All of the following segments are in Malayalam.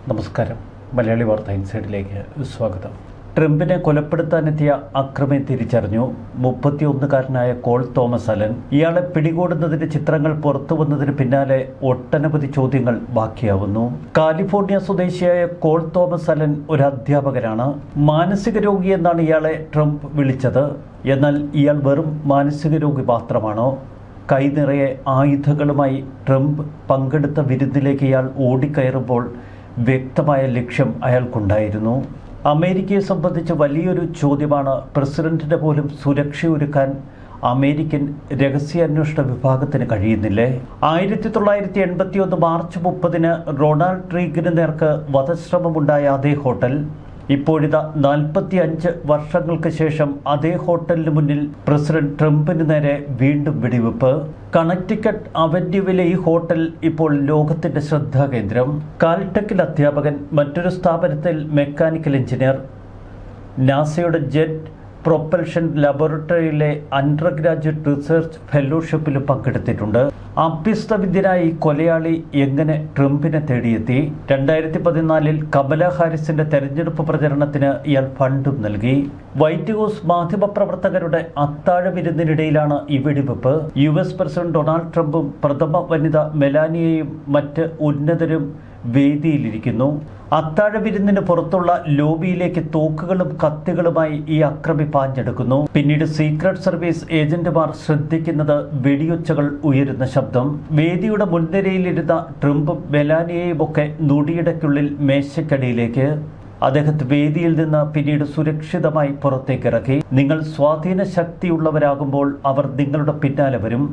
നമസ്കാരം. മലയാളി വാർത്ത ഇൻസൈഡിലേക്ക് സ്വാഗതം. ട്രംപിനെ കൊലപ്പെടുത്താനെത്തിയ അക്രമി തിരിച്ചറിഞ്ഞു. 31-കാരനായ കോൾ തോമസ് അലൻ. ഇയാളെ പിടികൂടുന്നതിന്റെ ചിത്രങ്ങൾ പുറത്തുവന്നതിന് പിന്നാലെ ഒട്ടനവധി ചോദ്യങ്ങൾ ബാക്കിയാവുന്നു. കാലിഫോർണിയ സ്വദേശിയായ കോൾ തോമസ് അലൻ ഒരു അധ്യാപകനാണ്. മാനസിക രോഗി എന്നാണ് ഇയാളെ ട്രംപ് വിളിച്ചത്. എന്നാൽ ഇയാൾ വെറും മാനസിക രോഗി മാത്രമാണോ? കൈനിറയെ ആയുധങ്ങളുമായി ട്രംപ് പങ്കെടുത്ത വിരുന്നിലേക്ക് ഇയാൾ ഓടിക്കയറുമ്പോൾ വ്യക്തമായ ലക്ഷ്യം അയാൾക്കുണ്ടായിരുന്നു. അമേരിക്കയെ സംബന്ധിച്ച് വലിയൊരു ചോദ്യമാണ്. പ്രസിഡന്റിന്റെ പോലും സുരക്ഷയൊരുക്കാൻ അമേരിക്കൻ രഹസ്യാന്വേഷണ വിഭാഗത്തിന് കഴിയുന്നില്ലേ? 1981 മാർച്ച് 30 റൊണാൾഡ് റീഗന് നേർക്ക് വധശ്രമമുണ്ടായ അതേ ഹോട്ടൽ. ഇപ്പോഴിതാ 45 വർഷങ്ങൾക്ക് ശേഷം അതേ ഹോട്ടലിന് മുന്നിൽ പ്രസിഡന്റ് ട്രംപിന് നേരെ വീണ്ടും വെടിവെപ്പ്. കണക്റ്റിക്കട്ട് അവന്യൂവിലെ ഈ ഹോട്ടൽ ഇപ്പോൾ ലോകത്തിന്റെ ശ്രദ്ധാകേന്ദ്രം. കാൽടെക്കിൽ അധ്യാപകൻ, മറ്റൊരു സ്ഥാപനത്തിൽ മെക്കാനിക്കൽ എഞ്ചിനീയർ, നാസയുടെ ജെറ്റ് പ്രൊപ്പൽഷൻ ലബോറട്ടറിയിലെ അണ്ടർ ഗ്രാജുവേറ്റ് റിസർച്ച് ഫെലോഷിപ്പിലും പങ്കെടുത്തിട്ടുണ്ട്. അഭ്യസ്തവിദ്യനായ ഈ കൊലയാളി എങ്ങനെ ട്രംപിനെ തേടിയെത്തി? 2014 കമല ഹാരിസിന്റെ തെരഞ്ഞെടുപ്പ് പ്രചരണത്തിന് ഇയാൾ ഫണ്ടും നൽകി. വൈറ്റ് ഹൗസ് മാധ്യമപ്രവർത്തകരുടെ അത്താഴ വിരുന്നിനിടയിലാണ് ഈ വെടിവെപ്പ്. US പ്രസിഡന്റ് ഡൊണാൾഡ് ട്രംപും പ്രഥമ വനിത മെലാനിയയും മറ്റ് ഉന്നതരും വേദിയിലിരിക്കുന്നു. അത്താഴ വിരുന്നിന് പുറത്തുള്ള ലോബിയിലേക്ക് തോക്കുകളും കത്തികളുമായി ഈ അക്രമി പാഞ്ഞെടുക്കുന്നു. പിന്നീട് സീക്രട്ട് സർവീസ് ഏജന്റുമാർ ശ്രദ്ധിക്കുന്നത് വെടിയൊച്ചകൾ ഉയരുന്ന ശബ്ദം. വേദിയുടെ മുൻനിരയിലിരുന്ന ട്രംപും മെലാനിയയുമൊക്കെ നൊടിയിടയ്ക്കുള്ളിൽ മേശയ്ക്കടിയിലേക്ക്. അദ്ദേഹത്തെ വേദിയിൽ നിന്ന് പിന്നീട് സുരക്ഷിതമായി പുറത്തേക്കിറക്കി. നിങ്ങൾ സ്വാധീന ശക്തിയുള്ളവരാകുമ്പോൾ അവർ നിങ്ങളുടെ പിന്നാലെ വരും.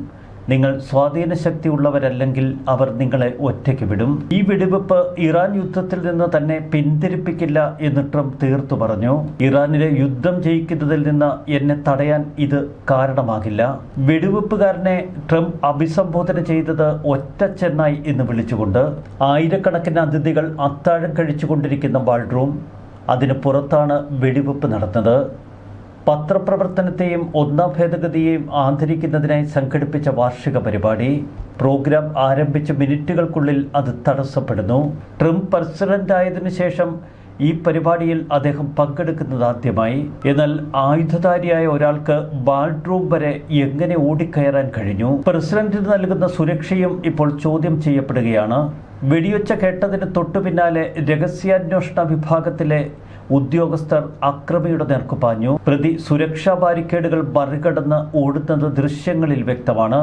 നിങ്ങൾ സ്വാധീന ശക്തിയുള്ളവരല്ലെങ്കിൽ അവർ നിങ്ങളെ ഒറ്റയ്ക്ക് വിടും. ഈ വെടിവെപ്പ് ഇറാൻ യുദ്ധത്തിൽ നിന്ന് തന്നെ പിന്തിരിപ്പിക്കില്ല എന്ന് ട്രംപ് തീർത്തു പറഞ്ഞു. ഇറാനിലെ യുദ്ധം ജയിക്കുന്നതിൽ നിന്ന് എന്നെ തടയാൻ ഇത് കാരണമാകില്ല. വെടിവെപ്പുകാരനെ ട്രംപ് അഭിസംബോധന ചെയ്തത് ഒറ്റ ചെന്നായ് എന്ന് വിളിച്ചുകൊണ്ട്. ആയിരക്കണക്കിന് അതിഥികൾ അത്താഴം കഴിച്ചുകൊണ്ടിരിക്കുന്ന ബാൾറൂം, അതിന് പുറത്താണ് വെടിവെപ്പ് നടന്നത്. പത്രപ്രവർത്തനത്തെയും 1ാം ഭേദഗതിയെയും ആദരിക്കുന്നതിനായി സംഘടിപ്പിച്ച വാർഷിക പരിപാടി. പ്രോഗ്രാം ആരംഭിച്ച മിനിറ്റുകൾക്കുള്ളിൽ അത് തടസ്സപ്പെടുന്നു. ട്രംപ് പ്രസിഡന്റായതിനു ശേഷം ഈ പരിപാടിയിൽ അദ്ദേഹം പങ്കെടുക്കുന്നത് ആദ്യമായി. എന്നാൽ ആയുധധാരിയായ ഒരാൾക്ക് ബാൾറൂം വരെ എങ്ങനെ ഓടിക്കയറാൻ കഴിഞ്ഞു? പ്രസിഡന്റിന് നൽകുന്ന സുരക്ഷയും ഇപ്പോൾ ചോദ്യം ചെയ്യപ്പെടുകയാണ്. വെടിയൊച്ച കേട്ടതിന് തൊട്ടു പിന്നാലെ രഹസ്യാന്വേഷണ വിഭാഗത്തിലെ ഉദ്യോഗസ്ഥർ അക്രമിയുടെ നേർക്ക് പാഞ്ഞു. പ്രതി സുരക്ഷാ ബാരിക്കേഡുകൾ മറികടന്ന് ഓടുന്നത് ദൃശ്യങ്ങളിൽ വ്യക്തമാണ്.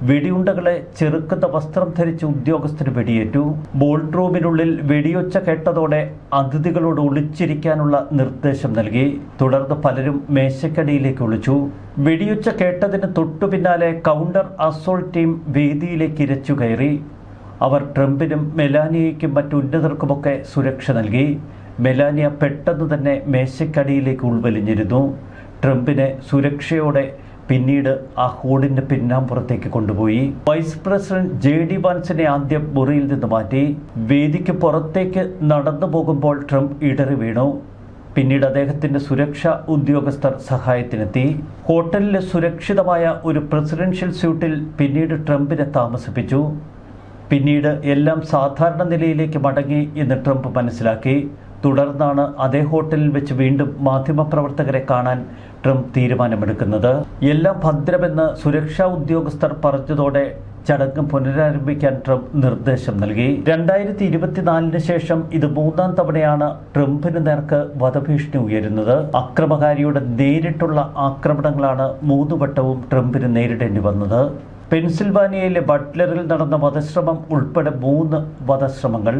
വെടിയുണ്ടകളെ ചെറുക്കുന്ന വസ്ത്രം ധരിച്ച ഉദ്യോഗസ്ഥന് വെടിയേറ്റു. ബോൾട്ട് റൂമിനുള്ളിൽ വെടിയൊച്ച കേട്ടതോടെ അതിഥികളോട് ഒളിച്ചിരിക്കാനുള്ള നിർദ്ദേശം നൽകി. തുടർന്ന് പലരും മേശക്കടിയിലേക്ക് ഒളിച്ചു. വെടിയൊച്ച കേട്ടതിന് തൊട്ടു പിന്നാലെ കൗണ്ടർ അസോൾട്ട് ടീം വേദിയിലേക്ക് ഇരച്ചു കയറി. അവർ ട്രംപിനും മെലാനിയയ്ക്കും മറ്റു ഉന്നതർക്കുമൊക്കെ സുരക്ഷ നൽകി. മെലാനിയ പെട്ടെന്ന് തന്നെ മേശക്കടിയിലേക്ക് ഉൾവലിഞ്ഞിരുന്നു. ട്രംപിനെ സുരക്ഷയോടെ പിന്നീട് ആ ഹോളിന്റെ പിന്നാമ്പുറത്തേക്ക് കൊണ്ടുപോയി. വൈസ് പ്രസിഡന്റ് JD വാൻസിനെ ആദ്യം മുറിയിൽ നിന്ന് മാറ്റി. വേദിക്ക് പുറത്തേക്ക് നടന്നു പോകുമ്പോൾ ട്രംപ് ഇടറി വീണു. പിന്നീട് അദ്ദേഹത്തിന്റെ സുരക്ഷാ ഉദ്യോഗസ്ഥർ സഹായത്തിനെത്തി. ഹോട്ടലിലെ സുരക്ഷിതമായ ഒരു പ്രസിഡൻഷ്യൽ സ്യൂട്ടിൽ പിന്നീട് ട്രംപിനെ താമസിപ്പിച്ചു. പിന്നീട് എല്ലാം സാധാരണ നിലയിലേക്ക് മടങ്ങി എന്ന് ട്രംപ് മനസ്സിലാക്കി. തുടർന്നാണ് അതേ ഹോട്ടലിൽ വെച്ച് വീണ്ടും മാധ്യമപ്രവർത്തകരെ കാണാൻ ട്രംപ് തീരുമാനമെടുക്കുന്നത്. എല്ലാം ഭദ്രമെന്ന് സുരക്ഷാ ഉദ്യോഗസ്ഥർ പറഞ്ഞതോടെ ചടങ്ങ് പുനരാരംഭിക്കാൻ ട്രംപ് നിർദ്ദേശം നൽകി. 2024 ശേഷം ഇത് 3ാം തവണയാണ് ട്രംപിന് നേർക്ക് വധഭീഷണി ഉയരുന്നത്. അക്രമകാരിയുടെ നേരിട്ടുള്ള ആക്രമണങ്ങളാണ് 3 വട്ടവും ട്രംപിന് നേരിടേണ്ടി വന്നത്. പെൻസിൽവാനിയയിലെ ബട്ട്ലറിൽ നടന്ന വധശ്രമം ഉൾപ്പെടെ 3 വധശ്രമങ്ങൾ.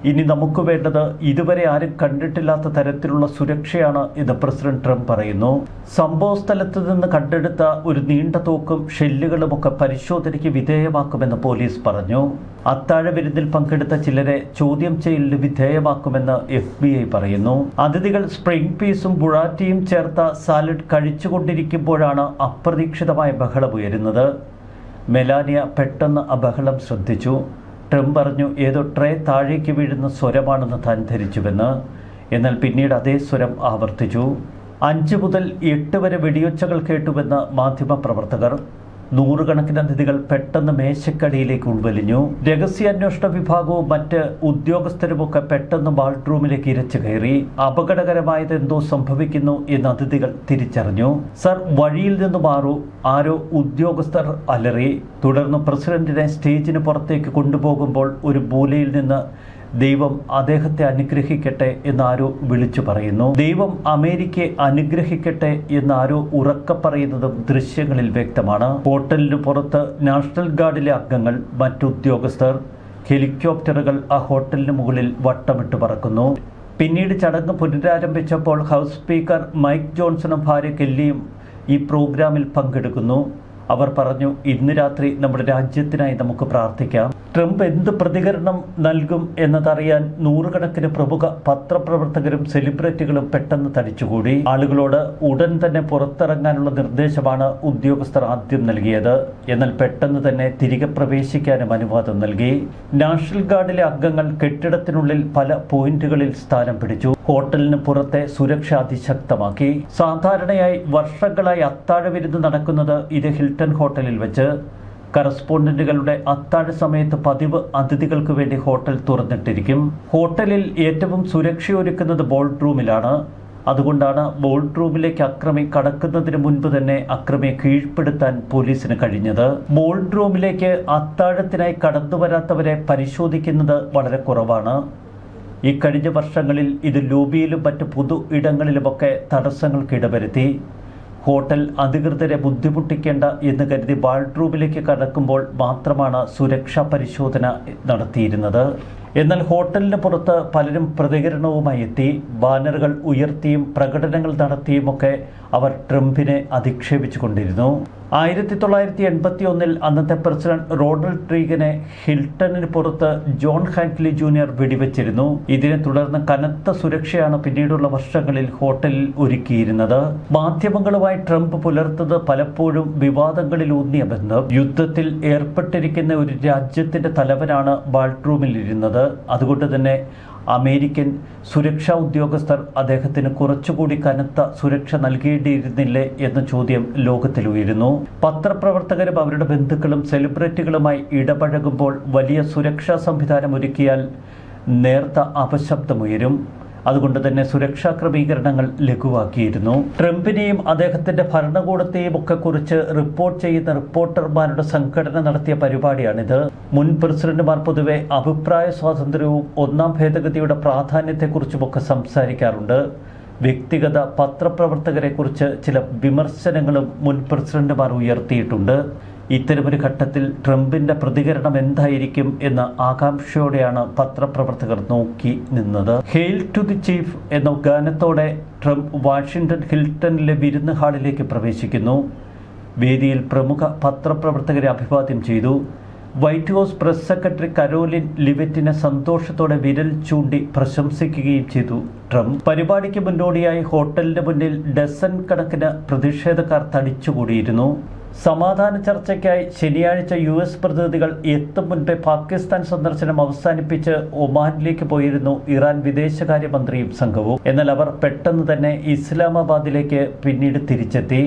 ഇനി നമുക്ക് വേണ്ടത് ഇതുവരെ ആരും കണ്ടിട്ടില്ലാത്ത തരത്തിലുള്ള സുരക്ഷയാണ് എന്ന് പ്രസിഡന്റ് ട്രംപ് പറയുന്നു. സംഭവ സ്ഥലത്ത് നിന്ന് കണ്ടെടുത്ത ഒരു നീണ്ട തോക്കും ഷെല്ലുകളുമൊക്കെ പരിശോധനയ്ക്ക് വിധേയമാക്കുമെന്ന് പോലീസ് പറഞ്ഞു. അത്താഴ വിരുന്നിൽ പങ്കെടുത്ത ചിലരെ ചോദ്യം ചെയ്യലിന് വിധേയമാക്കുമെന്ന് FBI പറയുന്നു. അതിഥികൾ സ്പ്രിംഗ് പീസും ബുറാറ്റിയും ചേർത്ത സാലഡ് കഴിച്ചുകൊണ്ടിരിക്കുമ്പോഴാണ് അപ്രതീക്ഷിതമായ ബഹളമുയരുന്നത്. മെലാനിയ പെട്ടെന്ന് ആ ബഹളം ശ്രദ്ധിച്ചു. ട്രംപ് പറഞ്ഞു ഏതോ ട്രേ താഴേക്ക് വീഴുന്ന സ്വരമാണെന്ന് താൻ ധരിച്ചുവെന്ന്. എന്നാൽ പിന്നീട് അതേ സ്വരം ആവർത്തിച്ചു. 5 മുതൽ 8 വരെ വെടിയൊച്ചകൾ കേട്ടുവെന്ന് മാധ്യമപ്രവർത്തകർ. നൂറുകണക്കിന് അതിഥികൾ പെട്ടെന്ന് മേശക്കടിയിലേക്ക് ഉൾവലിഞ്ഞു. രഹസ്യാന്വേഷണ വിഭാഗവും മറ്റ് ഉദ്യോഗസ്ഥരുമൊക്കെ പെട്ടെന്ന് ബാൾറൂമിലേക്ക് ഇരച്ചു കയറി. അപകടകരമായത് എന്തോ സംഭവിക്കുന്നു എന്ന് അതിഥികൾ തിരിച്ചറിഞ്ഞു. സർ, വഴിയിൽ നിന്ന് മാറൂ, ആരോ ഉദ്യോഗസ്ഥർ അലറി. തുടർന്ന് പ്രസിഡന്റിനെ സ്റ്റേജിന് പുറത്തേക്ക് കൊണ്ടുപോകുമ്പോൾ ഒരു മൂലയിൽ നിന്ന് ദൈവം അദ്ദേഹത്തെ അനുഗ്രഹിക്കട്ടെ എന്നാരോ വിളിച്ചു പറയുന്നു. ദൈവം അമേരിക്കയെ അനുഗ്രഹിക്കട്ടെ എന്നാരോ ഉറക്കെ പറയുന്നതും ദൃശ്യങ്ങളിൽ വ്യക്തമാണ്. ഹോട്ടലിന് പുറത്ത് നാഷണൽ ഗാർഡിലെ അംഗങ്ങൾ, മറ്റുദ്യോഗസ്ഥർ, ഹെലികോപ്റ്ററുകൾ ആ ഹോട്ടലിന് മുകളിൽ വട്ടമിട്ട് പറക്കുന്നു. പിന്നീട് ചടങ്ങ് പുനരാരംഭിച്ചപ്പോൾ ഹൗസ് സ്പീക്കർ മൈക്ക് ജോൺസണും ഭാര്യ കെല്ലിയും ഈ പ്രോഗ്രാമിൽ പങ്കെടുക്കുന്നു. അവർ പറഞ്ഞു, ഇന്ന് രാത്രി നമ്മുടെ രാജ്യത്തിനായി നമുക്ക് പ്രാർത്ഥിക്കാം. ട്രംപ് എന്ത് പ്രതികരണം നൽകും എന്നതറിയാൻ നൂറുകണക്കിന് പ്രമുഖ പത്രപ്രവർത്തകരും സെലിബ്രിറ്റികളും പെട്ടെന്ന് തടിച്ചുകൂടി. ആളുകളോട് ഉടൻ തന്നെ പുറത്തിറങ്ങാനുള്ള നിർദ്ദേശമാണ് ഉദ്യോഗസ്ഥർ ആദ്യം നൽകിയത്. എന്നാൽ പെട്ടെന്ന് തന്നെ തിരികെ പ്രവേശിക്കാനും അനുവാദം നൽകി. നാഷണൽ ഗാർഡിലെ അംഗങ്ങൾ കെട്ടിടത്തിനുള്ളിൽ പല പോയിന്റുകളിൽ സ്ഥാനം പിടിച്ചു. ഹോട്ടലിന് പുറത്തെ സുരക്ഷ അതിശക്തമാക്കി. സാധാരണയായി വർഷങ്ങളായി അത്താഴ വിരുന്ന് നടക്കുന്നത് ഇത് ഹിൽട്ടൺ ഹോട്ടലിൽ വെച്ച്. കറസ്പോണ്ടന്റുകളുടെ അത്താഴ സമയത്ത് പതിവ് അതിഥികൾക്ക് വേണ്ടി ഹോട്ടൽ തുറന്നിട്ടിരിക്കും. ഹോട്ടലിൽ ഏറ്റവും സുരക്ഷയൊരുക്കുന്നത് ബോൾട്ട് റൂമിലാണ്. അതുകൊണ്ടാണ് ബോൾട്ട് റൂമിലേക്ക് അക്രമി കടക്കുന്നതിന് മുൻപ് തന്നെ അക്രമിയെ കീഴ്പ്പെടുത്താൻ പോലീസിന് കഴിഞ്ഞത്. ബോൾട്ട് റൂമിലേക്ക് അത്താഴത്തിനായി കടന്നുവരാത്തവരെ പരിശോധിക്കുന്നത് വളരെ കുറവാണ്. ഈ കഴിഞ്ഞ വർഷങ്ങളിൽ ഇത് ലോബിയിലും മറ്റ് പൊതു ഇടങ്ങളിലുമൊക്കെ തടസ്സങ്ങൾക്ക് ഇടവരുത്തി. ഹോട്ടൽ അധികൃതരെ ബുദ്ധിമുട്ടിക്കേണ്ട എന്ന് കരുതി ബാൾറൂമിലേക്ക് കടക്കുമ്പോൾ മാത്രമാണ് സുരക്ഷാ പരിശോധന നടത്തിയിരുന്നത്. എന്നാൽ ഹോട്ടലിന് പുറത്ത് പലരും പ്രതികരണവുമായി എത്തി. ബാനറുകൾ ഉയർത്തിയും പ്രകടനങ്ങൾ നടത്തിയുമൊക്കെ അവർ ട്രംപിനെ അധിക്ഷേപിച്ചു കൊണ്ടിരുന്നു. 1981 അന്നത്തെ പ്രസിഡന്റ് റൊണാൾഡ് റീഗനെ ഹിൽട്ടണിന് പുറത്ത് ജോൺ ഹാൻക്ലി ജൂനിയർ വെടിവെച്ചിരുന്നു. ഇതിനെ തുടർന്ന് കനത്ത സുരക്ഷയാണ് പിന്നീടുള്ള വർഷങ്ങളിൽ ഹോട്ടലിൽ ഒരുക്കിയിരുന്നത്. മാധ്യമങ്ങളുമായി ട്രംപ് പുലർത്തുന്നത് പലപ്പോഴും വിവാദങ്ങളിലൂന്നിയ ബന്ധം. യുദ്ധത്തിൽ ഏർപ്പെട്ടിരിക്കുന്ന ഒരു രാജ്യത്തിന്റെ തലവനാണ് ബാൾറൂമിൽ ഇരുന്നത്. അതുകൊണ്ട് തന്നെ അമേരിക്കൻ സുരക്ഷാ ഉദ്യോഗസ്ഥർ അദ്ദേഹത്തിന് കുറച്ചുകൂടി കനത്ത സുരക്ഷ നൽകേണ്ടിയിരുന്നില്ലേ എന്ന ചോദ്യം ലോകത്തിൽ ഉയരുന്നു. പത്രപ്രവർത്തകരും അവരുടെ ബന്ധുക്കളും സെലിബ്രിറ്റികളുമായി ഇടപഴകുമ്പോൾ വലിയ സുരക്ഷാ സംവിധാനം ഒരുക്കിയാൽ നേർത്ത അപശബ്ദമുയരും. അതുകൊണ്ട് തന്നെ സുരക്ഷാ ക്രമീകരണങ്ങൾ ലഘുവാക്കിയിരുന്നു. ട്രംപിനെയും അദ്ദേഹത്തിന്റെ ഭരണകൂടത്തെയും ഒക്കെ കുറിച്ച് റിപ്പോർട്ട് ചെയ്യുന്ന റിപ്പോർട്ടർമാരുടെ സംഘടന നടത്തിയ പരിപാടിയാണിത്. മുൻ പ്രസിഡന്റുമാർ പൊതുവെ അഭിപ്രായ സ്വാതന്ത്ര്യവും ഒന്നാം ഭേദഗതിയുടെ പ്രാധാന്യത്തെക്കുറിച്ചുമൊക്കെ സംസാരിക്കാറുണ്ട്. വ്യക്തിഗത പത്രപ്രവർത്തകരെക്കുറിച്ച് ചില വിമർശനങ്ങളും മുൻ പ്രസിഡന്റുമാർ ഉയർത്തിയിട്ടുണ്ട്. ഇത്തരമൊരു ഘട്ടത്തിൽ ട്രംപിന്റെ പ്രതികരണം എന്തായിരിക്കും എന്ന ആകാംക്ഷയോടെയാണ് പത്രപ്രവർത്തകർ നോക്കി നിന്നത്. ഹെയിൽ ടു ദി ചീഫ് എന്ന ഗാനത്തോടെ ട്രംപ് വാഷിംഗ്ടൺ ഹിൽട്ടണിലെ വിരുന്ന് ഹാളിലേക്ക് പ്രവേശിക്കുന്നു. വേദിയിൽ പ്രമുഖ പത്രപ്രവർത്തകരെ അഭിവാദ്യം ചെയ്തു. White House press secretary Karoline ലിവറ്റിനെ സന്തോഷത്തോടെ വിരൽ ചൂണ്ടി പ്രശംസിക്കുകയും ചെയ്തു ട്രംപ്. പരിപാടിക്ക് മുന്നോടിയായി ഹോട്ടലിന് മുന്നിൽ ഡസൻ കണക്കിന് പ്രതിഷേധക്കാർ തടിച്ചുകൂടിയിരുന്നു. സമാധാന ചർച്ചയ്ക്കായി ശനിയാഴ്ച US പ്രതിനിധികൾ എത്തും മുൻപേ പാകിസ്ഥാൻ സന്ദർശനം അവസാനിപ്പിച്ച് ഒമാനിലേക്ക് പോയിരുന്നു ഇറാൻ വിദേശകാര്യമന്ത്രിയും സംഘവും. എന്നാൽ അവർ പെട്ടെന്ന് തന്നെ ഇസ്ലാമാബാദിലേക്ക് പിന്നീട് തിരിച്ചെത്തി.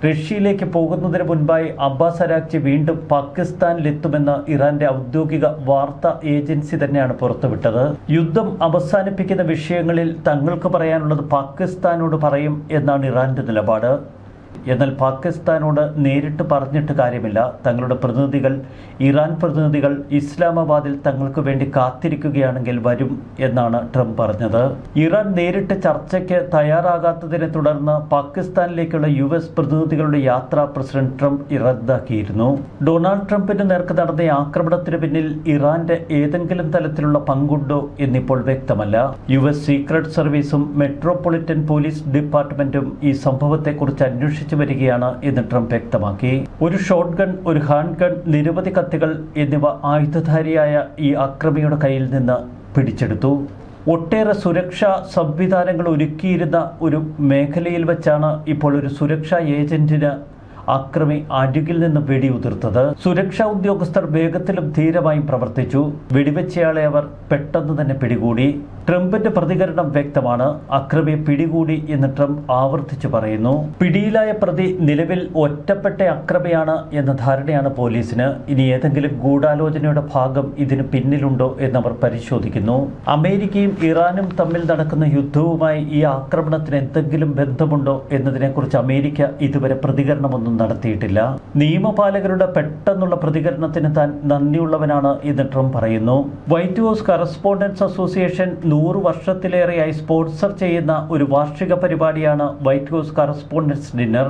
റഷ്യയിലേക്ക് പോകുന്നതിന് മുൻപായി അബ്ബാസ് അരാഗ്ചി വീണ്ടും പാകിസ്ഥാനിലെത്തുമെന്ന് ഇറാന്റെ ഔദ്യോഗിക വാർത്താ ഏജൻസി തന്നെയാണ് പുറത്തുവിട്ടത്. യുദ്ധം അവസാനിപ്പിക്കുന്ന വിഷയങ്ങളിൽ തങ്ങൾക്ക് പറയാനുള്ളത് പാകിസ്ഥാനോട് പറയും എന്നാണ് ഇറാന്റെ നിലപാട്. എന്നാൽ പാകിസ്ഥാനോട് നേരിട്ട് പറഞ്ഞിട്ട് കാര്യമില്ല. തങ്ങളുടെ പ്രതിനിധികൾ, ഇറാൻ പ്രതിനിധികൾ ഇസ്ലാമാബാദിൽ തങ്ങൾക്ക് വേണ്ടി കാത്തിരിക്കുകയാണെങ്കിൽ വരും എന്നാണ് ട്രംപ് പറഞ്ഞത്. ഇറാൻ നേരിട്ട് ചർച്ചയ്ക്ക് തയ്യാറാകാത്തതിനെ തുടർന്ന് പാകിസ്ഥാനിലേക്കുള്ള US പ്രതിനിധികളുടെ യാത്ര പ്രസിഡന്റ് ട്രംപ് റദ്ദാക്കിയിരുന്നു. ഡൊണാൾഡ് ട്രംപിന് നേർക്ക് നടന്ന ആക്രമണത്തിന് പിന്നിൽ ഇറാന്റെ ഏതെങ്കിലും തലത്തിലുള്ള പങ്കുണ്ടോ എന്നിപ്പോൾ വ്യക്തമല്ല. US സീക്രട്ട് സർവീസും മെട്രോപൊളിറ്റൻ പോലീസ് ഡിപ്പാർട്ട്മെന്റും ഈ സംഭവത്തെക്കുറിച്ച് അന്വേഷിച്ചു വരികയാണ് എന്ന് ട്രംപ് വ്യക്തമാക്കി. ഒരു ഷോട്ട് ഗൺ, ഒരു ഹാൻഡ് ഗൺ, നിരവധി കത്തികൾ എന്നിവ ആയുധധാരിയായ ഈ അക്രമിയുടെ കയ്യിൽ നിന്ന് പിടിച്ചെടുത്തു. ഒട്ടേറെ സുരക്ഷാ സംവിധാനങ്ങൾ ഒരുക്കിയിരുന്ന ഒരു മേഖലയിൽ വെച്ചാണ് ഇപ്പോൾ ഒരു സുരക്ഷാ ഏജന്റിന് അക്രമി അരികിൽ നിന്ന് വെടിയുതിർത്തത്. സുരക്ഷാ ഉദ്യോഗസ്ഥർ വേഗത്തിലും ധീരമായും പ്രവർത്തിച്ചു. വെടിവെച്ചയാളെ അവർ പെട്ടെന്ന് തന്നെ പിടികൂടി. ട്രംപിന്റെ പ്രതികരണം വ്യക്തമാണ്. അക്രമിയെ പിടികൂടി എന്ന് ട്രംപ് ആവർത്തിച്ചു പറയുന്നു. പിടിയിലായ പ്രതി നിലവിൽ ഒറ്റപ്പെട്ട അക്രമിയാണ് എന്ന ധാരണയാണ് പോലീസിന്. ഇനി ഏതെങ്കിലും ഗൂഢാലോചനയുടെ ഭാഗം ഇതിന് പിന്നിലുണ്ടോ എന്നവർ പരിശോധിക്കുന്നു. അമേരിക്കയും ഇറാനും തമ്മിൽ നടക്കുന്ന യുദ്ധവുമായി ഈ ആക്രമണത്തിന് എന്തെങ്കിലും ബന്ധമുണ്ടോ എന്നതിനെക്കുറിച്ച് അമേരിക്ക ഇതുവരെ പ്രതികരണമൊന്നും നടത്തിയിട്ടില്ല. നിയമപാലകരുടെ പെട്ടെന്നുള്ള പ്രതികരണത്തിന് താൻ നന്ദിയുള്ളവനാണ് എന്ന് ട്രംപ് പറയുന്നു. വൈറ്റ് ഹൗസ് കറസ്പോണ്ടൻസ് അസോസിയേഷൻ 100 വർഷത്തിലേറെയായി സ്പോൺസർ ചെയ്യുന്ന ഒരു വാർഷിക പരിപാടിയാണ് white house correspondence dinner.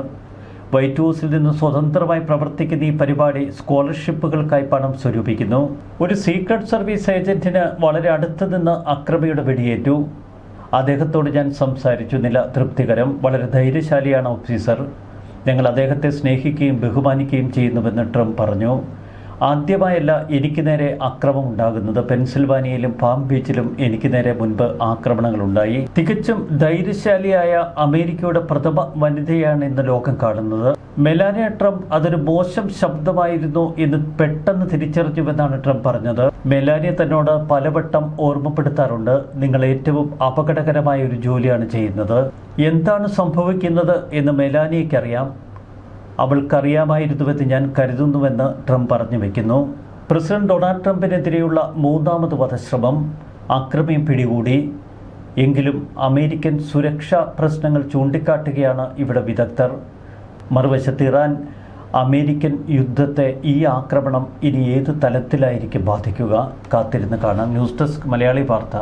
White ഹൗസിൽ നിന്ന് സ്വതന്ത്രമായി പ്രവർത്തിക്കുന്ന ഈ പരിപാടി സ്കോളർഷിപ്പുകൾക്കായി പണം സ്വരൂപിക്കുന്നു. ഒരു സീക്രട്ട് സർവീസ് ഏജന്റിന് വളരെ അടുത്ത് നിന്ന് അക്രമിയുടെ വെടിയേറ്റു. അദ്ദേഹത്തോട് ഞാൻ സംസാരിച്ചു. നില തൃപ്തികരം. വളരെ ധൈര്യശാലിയാണ് ഓഫീസർ. ഞങ്ങൾ അദ്ദേഹത്തെ സ്നേഹിക്കുകയും ബഹുമാനിക്കുകയും ചെയ്യുന്നുവെന്ന് ട്രംപ് പറഞ്ഞു. ആദ്യമായല്ല എനിക്ക് നേരെ ആക്രമണം ഉണ്ടാകുന്നത്. പെൻസിൽവാനിയയിലും പാം ബീച്ചിലും എനിക്ക് നേരെ മുൻപ് ആക്രമണങ്ങളുണ്ടായി. തികച്ചും ധൈര്യശാലിയായ അമേരിക്കയുടെ പ്രഥമ വനിതയാണ് ഇന്ന് ലോകം കാണുന്നത്. മെലാനിയ ട്രംപ് അതൊരു മോശം ശബ്ദമായിരുന്നു എന്ന് പെട്ടെന്ന് തിരിച്ചറിഞ്ഞുവെന്നാണ് ട്രംപ് പറഞ്ഞത്. മെലാനിയ തന്നോട് പലവട്ടം ഓർമ്മപ്പെടുത്താറുണ്ട്, നിങ്ങൾ ഏറ്റവും അപകടകരമായ ഒരു ജോലിയാണ് ചെയ്യുന്നത്. എന്താണ് സംഭവിക്കുന്നത് എന്ന് മെലാനിയയ്ക്കറിയാം. അവൾക്കറിയാമായിരുന്നുവെന്ന് ഞാൻ കരുതുന്നുവെന്ന് ട്രംപ് പറഞ്ഞു വയ്ക്കുന്നു. President Donald ട്രംപിനെതിരെയുള്ള 3ാമത് വധശ്രമം. അക്രമിയെ പിടികൂടി. എങ്കിലും അമേരിക്കൻ സുരക്ഷാ പ്രശ്നങ്ങൾ ചൂണ്ടിക്കാട്ടുകയാണ് ഇവിടെ വിദഗ്ധർ. മറുവശത്ത് ഇറാൻ അമേരിക്കൻ യുദ്ധത്തെ ഈ ആക്രമണം ഇനി ഏത് തലത്തിലായിരിക്കും ബാധിക്കുക? കാത്തിരുന്ന് കാണാം. ന്യൂസ് ഡെസ്ക് മലയാളി വാർത്ത.